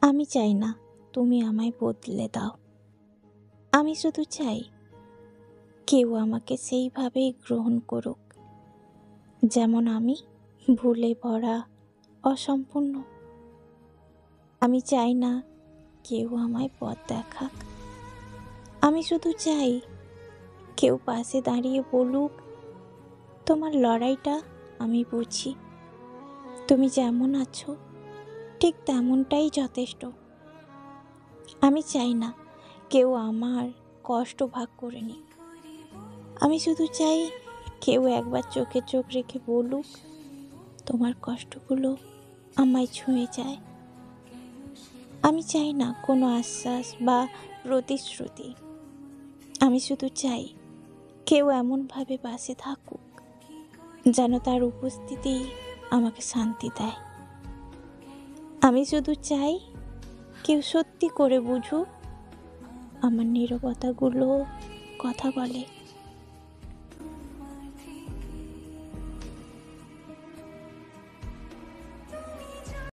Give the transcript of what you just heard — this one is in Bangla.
আমি চাই না তুমি আমায় বদলে দাও। আমি শুধু চাই কেউ আমাকে সেইভাবেই গ্রহণ করুক যেমন আমি, ভুলে ভরা, অসম্পূর্ণ। আমি চাই না কেউ আমায় পথ দেখাক। আমি শুধু চাই কেউ পাশে দাঁড়িয়ে বলুক, তোমার লড়াইটা আমি বুঝি। তুমি যেমন আছো ঠিক তেমনটাই যথেষ্ট। আমি চাই না কেউ আমার কষ্ট ভাগ করে নিক। আমি শুধু চাই কেউ একবার চোখে চোখ রেখে বলুক, তোমার কষ্টগুলো আমায় ছুঁয়ে যায়। আমি চাই না কোনো আশ্বাস বা প্রতিশ্রুতি। আমি শুধু চাই কেউ এমনভাবে পাশে থাকুক যেন তার উপস্থিতি আমাকে শান্তি দেয়। আমি শুধু চাই কেউ সত্যি করে বুঝুক, আমার নীরবতাগুলো কথা বলে।